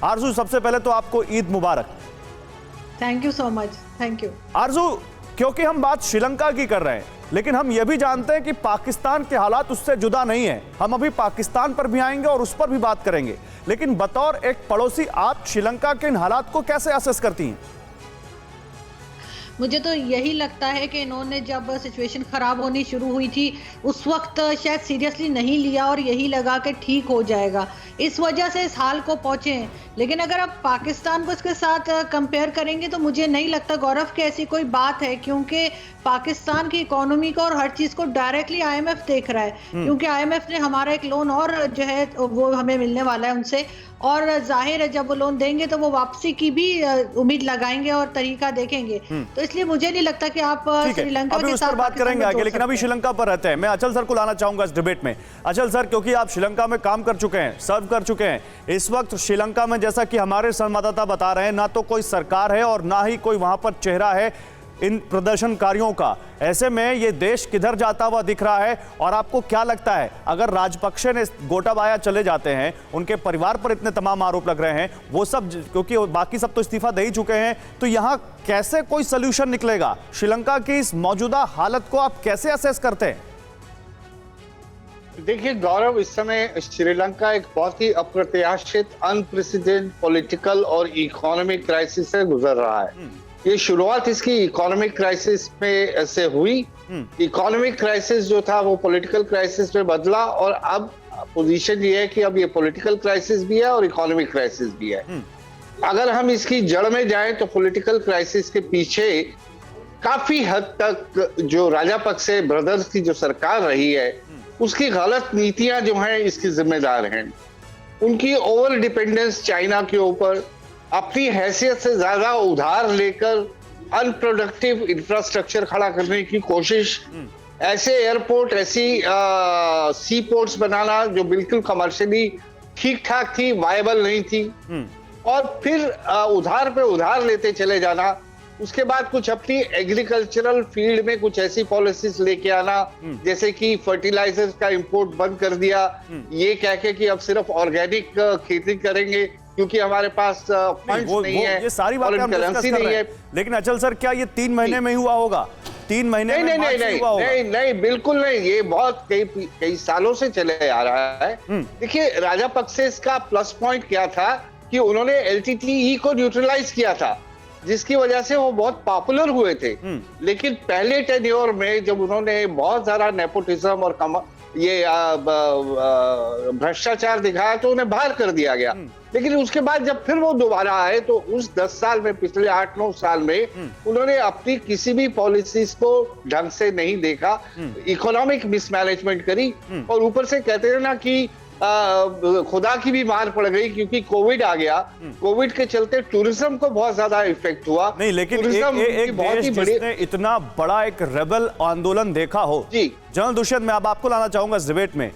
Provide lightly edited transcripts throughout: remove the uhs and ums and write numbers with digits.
आरजू, सबसे पहले तो आपको ईद मुबारक। Thank you so much, thank you. Arzoo, क्योंकि हम बात श्रीलंका की कर रहे हैं, लेकिन हम यह भी जानते हैं कि पाकिस्तान के हालात उससे जुदा नहीं है। हम अभी पाकिस्तान पर भी आएंगे और उस पर भी बात करेंगे, लेकिन बतौर एक पड़ोसी आप श्रीलंका के इन हालात को कैसे असेस करती हैं? मुझे तो यही लगता है कि इन्होंने जब सिचुएशन खराब होनी शुरू हुई थी उस वक्त शायद सीरियसली नहीं लिया और यही लगा कि ठीक हो जाएगा, इस वजह से इस हाल को पहुंचे हैं। लेकिन अगर आप पाकिस्तान को इसके साथ कंपेयर करेंगे तो मुझे नहीं लगता गौरव कि ऐसी कोई बात है, क्योंकि पाकिस्तान की इकोनॉमी को और हर चीज को डायरेक्टली आईएमएफ देख रहा है, क्योंकि आईएमएफ ने हमारा एक लोन और जो है वो हमें मिलने वाला है उनसे, और जाहिर है जब वो लोन देंगे तो वो वापसी की भी उम्मीद लगाएंगे और तरीका देखेंगे। तो इसलिए मुझे नहीं लगता कि आप श्रीलंका के साथ बात करेंगे आगे, लेकिन अभी श्रीलंका पर रहते हैं। मैं अचल सर को लाना चाहूंगा इस डिबेट में। अचल सर, क्योंकि आप श्रीलंका में काम कर चुके हैं, सर्व कर चुके हैं, इस वक्त श्रीलंका में जैसा कि हमारे संवाददाता बता रहे हैं, ना तो कोई सरकार है और ना ही कोई वहां पर चेहरा है इन प्रदर्शनकारियों का। ऐसे में ये देश किधर जाता हुआ दिख रहा है? और आपको क्या लगता है, अगर राजपक्षे ने गोटाबाया चले जाते हैं, उनके परिवार पर इतने तमाम आरोप लग रहे हैं, वो सब क्योंकि बाकी सब तो इस्तीफा दे ही चुके हैं, तो यहाँ कैसे कोई सोल्यूशन निकलेगा? श्रीलंका की इस मौजूदा हालत को आप कैसे असेस करते हैं? देखिए गौरव, इस समय श्रीलंका एक बहुत ही अप्रत्याशित, अनप्रेसिडेंट पॉलिटिकल और इकोनॉमिक क्राइसिस से गुजर रहा है। ये शुरुआत इसकी इकोनॉमिक क्राइसिस में से हुई। इकोनॉमिक क्राइसिस जो था वो पॉलिटिकल क्राइसिस में बदला, और अब पोजीशन ये है कि अब ये पॉलिटिकल क्राइसिस भी है और इकोनॉमिक क्राइसिस भी है। अगर हम इसकी जड़ में जाएं तो पॉलिटिकल क्राइसिस के पीछे काफी हद तक जो राजापक्से ब्रदर्स की जो सरकार रही है उसकी गलत नीतियां जो हैं इसकी जिम्मेदार हैं। उनकी ओवर डिपेंडेंस चाइना के ऊपर, अपनी हैसियत से ज्यादा उधार लेकर अनप्रोडक्टिव इंफ्रास्ट्रक्चर खड़ा करने की कोशिश, ऐसे एयरपोर्ट, ऐसी सी पोर्ट्स बनाना जो बिल्कुल कमर्शियली ठीक ठाक थी, वायबल नहीं थी, और फिर उधार पे उधार लेते चले जाना। उसके बाद कुछ अपनी एग्रीकल्चरल फील्ड में कुछ ऐसी पॉलिसीज लेके आना, जैसे कि फर्टिलाइजर्स का इंपोर्ट बंद कर दिया, ये कह के कि अब सिर्फ ऑर्गेनिक खेती करेंगे क्योंकि हमारे पास फंड्स नहीं है, ये सारी बातें हम डिस्कस कर रहे हैं। लेकिन अचल सर, क्या ये 3 महीने में ही हुआ होगा? 3 महीने में नहीं, बिल्कुल नहीं। ये बहुत कई सालों से चले आ रहा है। देखिए, राजापक्से का प्लस पॉइंट क्या था कि उन्होंने एलटीटीई को न्यूट्रलाइज किया था, जिसकी वजह से वो बहुत पॉपुलर हुए थे। लेकिन पहले टेन्योर में जब उन्होंने बहुत सारा नेपोटिज्म और ये भ्रष्टाचार दिखाया तो उन्हें बाहर कर दिया गया। लेकिन उसके बाद जब फिर वो दोबारा आए तो उस 10 साल में, पिछले 8-9 साल में उन्होंने अपनी किसी भी पॉलिसीज को ढंग से नहीं देखा, इकोनॉमिक मिसमैनेजमेंट करी, और ऊपर से कहते हैं ना कि खुदा की भी मार पड़ गई क्योंकि कोविड आ गया। कोविड के चलते टूरिज्म को बहुत ज्यादा इफेक्ट हुआ। नहीं, लेकिन एक देश जिसने इतना बड़ा एक रेबल आंदोलन देखा हो जी। जनरल दुष्यंत, मैं अब आपको लाना चाहूंगा इस डिबेट में,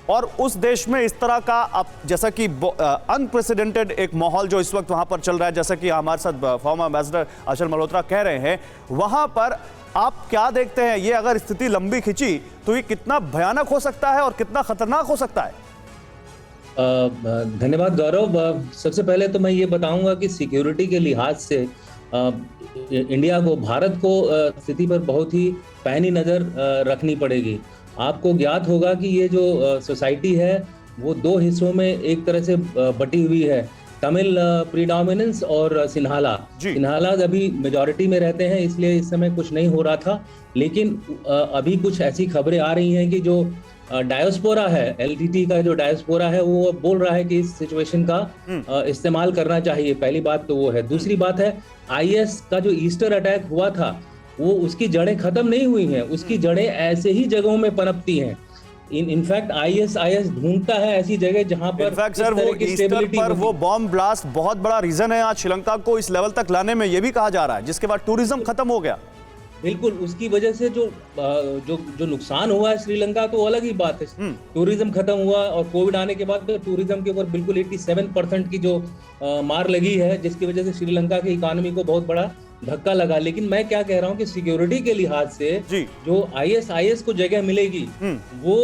और उस देश में इस तरह का अब जैसा कि अनप्रेसिडेंटेड एक माहौल जो इस वक्त वहां पर चल रहा है, जैसा कि हमारे साथ फॉर्मर एम्बेसडर अचल मल्होत्रा कह रहे हैं, वहां पर आप क्या देखते हैं? ये अगर स्थिति लंबी खिंची तो ये कितना भयानक हो सकता है और कितना खतरनाक हो सकता है? धन्यवाद गौरव। सबसे पहले तो मैं ये बताऊंगा कि सिक्योरिटी के लिहाज से इंडिया को, भारत को स्थिति पर बहुत ही पैनी नज़र रखनी पड़ेगी। आपको ज्ञात होगा कि ये जो सोसाइटी है वो 2 हिस्सों में एक तरह से बटी हुई है, तमिल प्रीडोमिनेंस और सिन्हाला। सिन्हाला अभी मेजॉरिटी में रहते हैं, इसलिए इस समय कुछ नहीं हो रहा था। लेकिन अभी कुछ ऐसी खबरें आ रही हैं कि जो डायस्पोरा है, एलटीटी का जो डायस्पोरा है, वो बोल रहा है कि इस सिचुएशन का इस्तेमाल करना चाहिए। पहली बात तो वो है। दूसरी बात है, आईएस का जो ईस्टर अटैक हुआ था वो, उसकी जड़ें खत्म नहीं हुई हैं, उसकी जड़ें ऐसे ही जगहों में पनपती हैं। इनफैक्ट आईएस ढूंढता है ऐसी जगह जहां पर सर वो ईस्टर पर वो बॉम्ब ब्लास्ट बहुत बड़ा रीजन है आज श्रीलंका को इस लेवल तक लाने में, ये भी कहा जा रहा है, जिसके बाद टूरिज्म खत्म हो गया। बिल्कुल, उसकी वजह से जो नुकसान हुआ है श्रीलंका तो अलग ही बात है। टूरिज्म खत्म हुआ और कोविड आने के बाद तो टूरिज्म के ऊपर बिल्कुल 87% की जो मार लगी है, जिसकी वजह से श्रीलंका की इकोनॉमी को बहुत बड़ा धक्का लगा। लेकिन मैं क्या कह रहा हूँ कि सिक्योरिटी के लिहाज से जो आईएस को जगह मिलेगी वो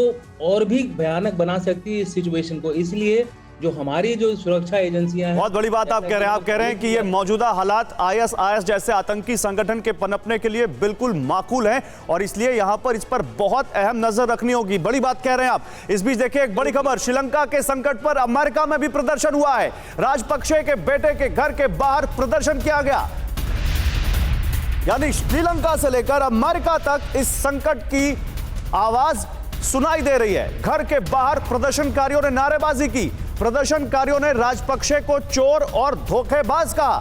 और भी भयानक बना सकती है इस सिचुएशन को। इसलिए जो हमारी जो सुरक्षा एजेंसियां हैं, बहुत बड़ी बात आप कह रहे हैं। आप कह रहे हैं कि ये मौजूदा हालात आईएसआईएस जैसे आतंकी संगठन के पनपने के लिए बिल्कुल माकूल हैं और इसलिए यहां पर इस पर बहुत अहम नजर रखनी होगी। बड़ी बात कह रहे हैं आप। इस बीच देखिए एक बड़ी खबर, श्रीलंका के संकट पर अमेरिका में भी प्रदर्शन हुआ है। राजपक्षे के बेटे के घर के बाहर प्रदर्शन किया गया, यानी श्रीलंका से लेकर अमेरिका तक इस संकट की आवाज सुनाई दे रही है। घर के बाहर प्रदर्शनकारियों ने नारेबाजी की। प्रदर्शनकारियों ने राजपक्षे को चोर और धोखेबाज कहा।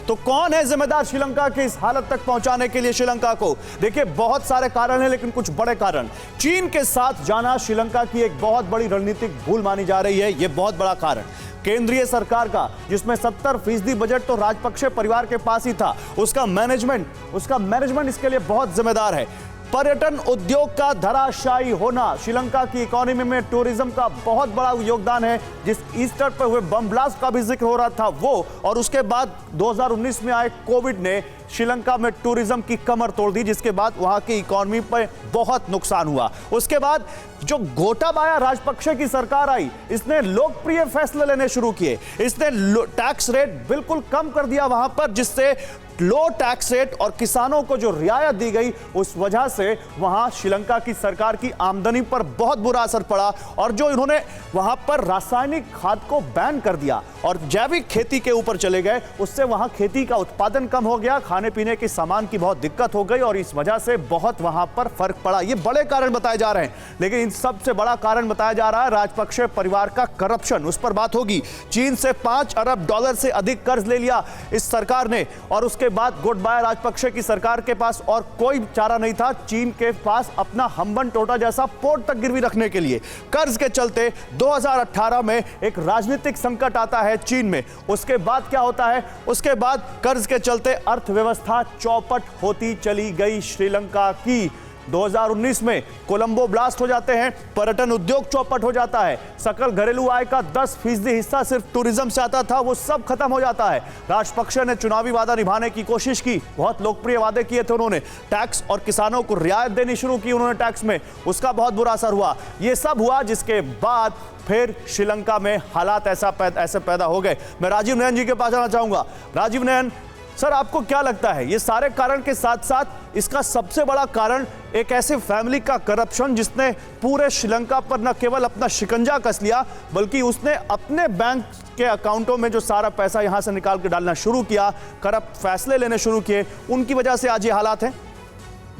तो कौन है जिम्मेदार श्रीलंका की इस हालत तक पहुंचाने के लिए श्रीलंका को? देखिए बहुत सारे कारण हैं, लेकिन कुछ बड़े कारण। चीन के साथ जाना श्रीलंका की एक बहुत बड़ी रणनीतिक भूल मानी जा रही है। यह बहुत बड़ा कारण केंद्रीय सरकार का, जिसमें 70% बजट तो राजपक्षे परिवार के पास ही था, उसका मैनेजमेंट इसके लिए बहुत जिम्मेदार है। पर्यटन उद्योग का धराशायी होना, श्रीलंका की इकोनॉमी में टूरिज्म का बहुत बड़ा योगदान है। जिस ईस्टर पर हुए बम ब्लास्ट का भी जिक्र हो रहा था वो, और उसके बाद 2019 में आए कोविड ने श्रीलंका में टूरिज्म की कमर तोड़ दी, जिसके बाद वहां की इकोनॉमी पर बहुत नुकसान हुआ। उसके बाद जो गोटाबाया राजपक्षे की सरकार आई, इसने लोकप्रिय फैसले लेने शुरू किए। इसने टैक्स रेट बिल्कुल कम कर दिया वहां पर, जिससे लो टैक्स रेट और किसानों को जो रियायत दी गई, उस वजह से वहां श्रीलंका की सरकार की आमदनी पर बहुत बुरा असर पड़ा। और जो इन्होंने वहां पर रासायनिक खाद को बैन कर दिया और जैविक खेती के ऊपर चले गए, उससे वहां खेती का उत्पादन कम हो गया, खाने पीने के सामान की बहुत दिक्कत हो गई और इस वजह से बहुत वहां पर फर्क पड़ा। ये बड़े कारण बताए जा रहे हैं, लेकिन इन सबसे बड़ा कारण बताया जा रहा है राजपक्षे परिवार का करप्शन। उस पर बात होगी। चीन से $5 अरब से अधिक कर्ज ले लिया इस सरकार ने, और उसके बाद गोटाबाया राजपक्षे की सरकार के पास और कोई चारा नहीं था चीन के पास अपना हम्बनटोटा जैसा पोर्ट तक गिरवी रखने के लिए। कर्ज के चलते 2018 में एक राजनीतिक संकट आता है चीन में। उसके बाद क्या होता है? उसके बाद कर्ज के चलते अर्थव्यवस्था चौपट होती चली गई श्रीलंका की। 2019 में कोलंबो ब्लास्ट हो जाते हैं, पर्यटन उद्योग चौपट हो जाता है, सकल घरेलू आय का 10% हिस्सा सिर्फ टूरिज्म से आता था, वो सब खत्म हो जाता है। राजपक्षे ने चुनावी वादा निभाने की कोशिश की, बहुत लोकप्रिय वादे किए थे उन्होंने। टैक्स और किसानों को रियायत देनी शुरू की उन्होंने टैक्स में, उसका बहुत बुरा असर हुआ। ये सब हुआ, जिसके बाद फिर श्रीलंका में हालात ऐसे पैदा हो गए। मैं राजीव नयन जी के पास जाना चाहूंगा। राजीव नयन सर, आपको क्या लगता है ये सारे कारण के साथ साथ इसका सबसे बड़ा कारण एक ऐसे फैमिली का करप्शन, जिसने पूरे श्रीलंका पर न केवल अपना शिकंजा कस लिया, बल्कि उसने अपने बैंक के अकाउंटों में जो सारा पैसा यहां से निकाल के डालना शुरू किया, करप्ट फैसले लेने शुरू किए, उनकी वजह से आज ये हालात हैं?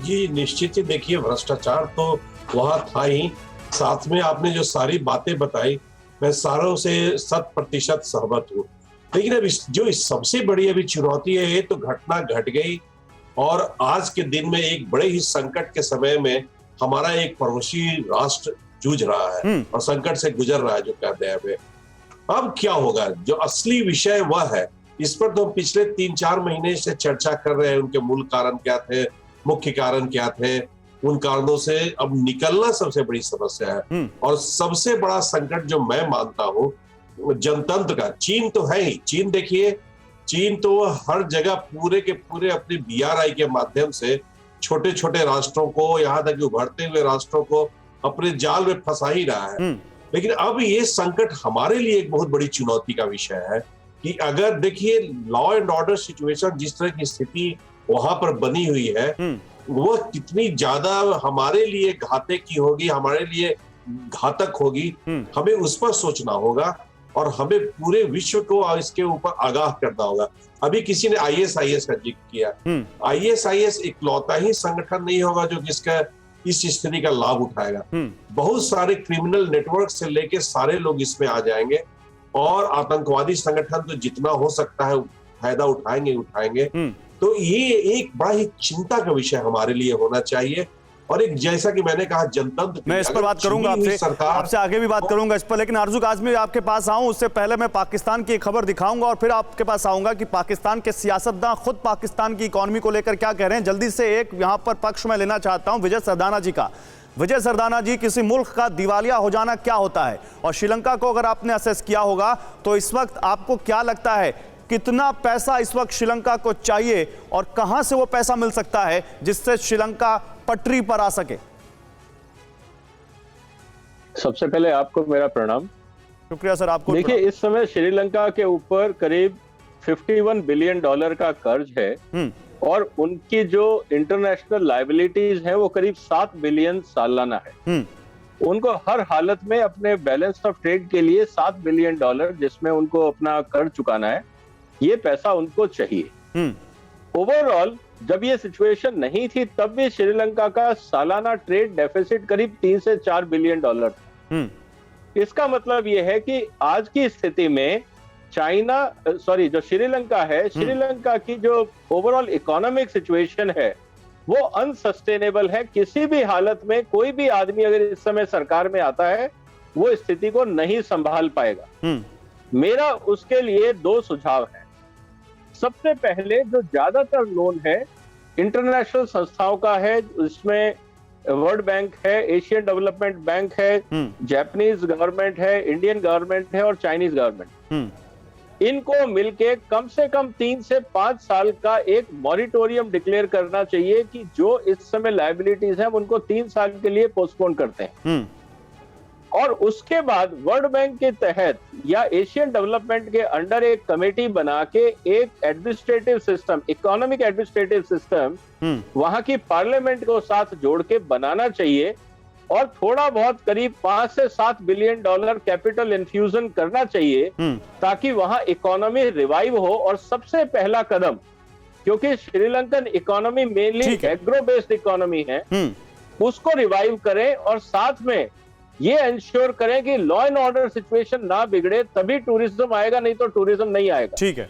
जी निश्चित ही। देखिए भ्रष्टाचार तो वहां था ही, साथ में आपने जो सारी बातें बताई मैं सारों से 100% सहमत हूँ। लेकिन अब जो सबसे बड़ी अभी चुनौती है, ये तो घटना घट गई और आज के दिन में एक बड़े ही संकट के समय में हमारा एक पड़ोसी राष्ट्र जूझ रहा है और संकट से गुजर रहा है, जो कहते हैं हमें। अब क्या होगा, जो असली विषय वह है, इस पर तो हम पिछले 3-4 महीने से चर्चा कर रहे हैं। उनके मूल कारण क्या थे, मुख्य कारण क्या थे, उन कारणों से अब निकलना सबसे बड़ी समस्या है। और सबसे बड़ा संकट जो मैं मानता हूँ जनतंत्र का, चीन तो है ही। चीन देखिए, चीन तो हर जगह पूरे के पूरे अपने BRI के माध्यम से छोटे छोटे राष्ट्रों को, यहाँ तक कि उभरते हुए राष्ट्रों को अपने जाल में फंसा ही रहा है। लेकिन अब ये संकट हमारे लिए एक बहुत बड़ी चुनौती का विषय है कि अगर देखिए लॉ एंड ऑर्डर सिचुएशन जिस तरह की स्थिति वहां पर बनी हुई है, वह कितनी ज्यादा हमारे लिए घाते की होगी, हमारे लिए घातक होगी, हमें उस पर सोचना होगा और हमें पूरे विश्व को इसके ऊपर आगाह करना होगा। अभी किसी ने ISIS का जिक्र किया। ISIS इकलौता ही संगठन नहीं होगा जो जिसका इस स्थिति का लाभ उठाएगा। बहुत सारे क्रिमिनल नेटवर्क से लेके सारे लोग इसमें आ जाएंगे और आतंकवादी संगठन तो जितना हो सकता है फायदा उठाएंगे। तो ये एक बड़ा ही चिंता का विषय हमारे लिए होना चाहिए। और एक जैसा कि मैंने कहा जनतंत्र, मैं इस पर बात करूंगा आपसे आगे भी बात करूंगा इस पर, लेकिन आरजू आजमी आपके पास आऊं उससे पहले मैं पाकिस्तान की एक खबर दिखाऊंगा और फिर आपके पास आऊंगा कि पाकिस्तान के सियासतदान खुद पाकिस्तान की इकोनॉमी को लेकर क्या कह रहे हैं। जल्दी से एक यहां पर पक्ष में लेना चाहता हूं विजय सरदाना जी का। विजय सरदाना जी, किसी मुल्क का दिवालिया हो जाना क्या होता है, और श्रीलंका को अगर आपने असेस किया होगा तो इस वक्त आपको क्या लगता है कितना पैसा इस वक्त श्रीलंका को चाहिए और कहां से वो पैसा मिल सकता है जिससे श्रीलंका पटरी पर आ सके? सबसे पहले आपको मेरा प्रणाम। शुक्रिया सर आपको। देखिए, इस समय श्रीलंका के ऊपर करीब $51 बिलियन का कर्ज है और उनकी जो इंटरनेशनल लायबिलिटीज है वो करीब 7 बिलियन सालाना है। उनको हर हालत में अपने बैलेंस ऑफ ट्रेड के लिए $7 बिलियन, जिसमें उनको अपना कर्ज चुकाना है, ये पैसा उनको चाहिए। ओवरऑल जब ये सिचुएशन नहीं थी तब भी श्रीलंका का सालाना ट्रेड डेफिसिट करीब 3 से 4 बिलियन डॉलर था। इसका मतलब ये है कि आज की स्थिति में जो श्रीलंका है, श्रीलंका की जो ओवरऑल इकोनॉमिक सिचुएशन है वो अनसस्टेनेबल है। किसी भी हालत में कोई भी आदमी अगर इस समय सरकार में आता है वो स्थिति को नहीं संभाल पाएगा। मेरा उसके लिए 2 सुझाव हैं। सबसे पहले जो ज्यादातर लोन है इंटरनेशनल संस्थाओं का है, इसमें वर्ल्ड बैंक है, एशियन डेवलपमेंट बैंक है, जापानीज गवर्नमेंट है, इंडियन गवर्नमेंट है और चाइनीज गवर्नमेंट, इनको मिलके कम से कम 3 से 5 साल का एक मॉरिटोरियम डिक्लेयर करना चाहिए कि जो इस समय लायबिलिटीज हैं उनको 3 साल के लिए पोस्टपोन करते हैं। और उसके बाद वर्ल्ड बैंक के तहत या एशियन डेवलपमेंट के अंडर एक कमेटी बना के एक administrative system, economic administrative system वहां की पार्लियामेंट को साथ जोड़ के बनाना चाहिए और थोड़ा बहुत करीब 5 से 7 बिलियन डॉलर कैपिटल इन्फ्यूजन करना चाहिए ताकि वहां इकोनॉमी रिवाइव हो। और सबसे पहला कदम, क्योंकि Sri Lankan economy mainly agro based economy है, उसको रिवाइव करें और साथ में ये इंश्योर करें कि लॉ एंड ऑर्डर सिचुएशन ना बिगड़े, तभी टूरिज्म आएगा, नहीं तो टूरिज्म नहीं आएगा। ठीक है।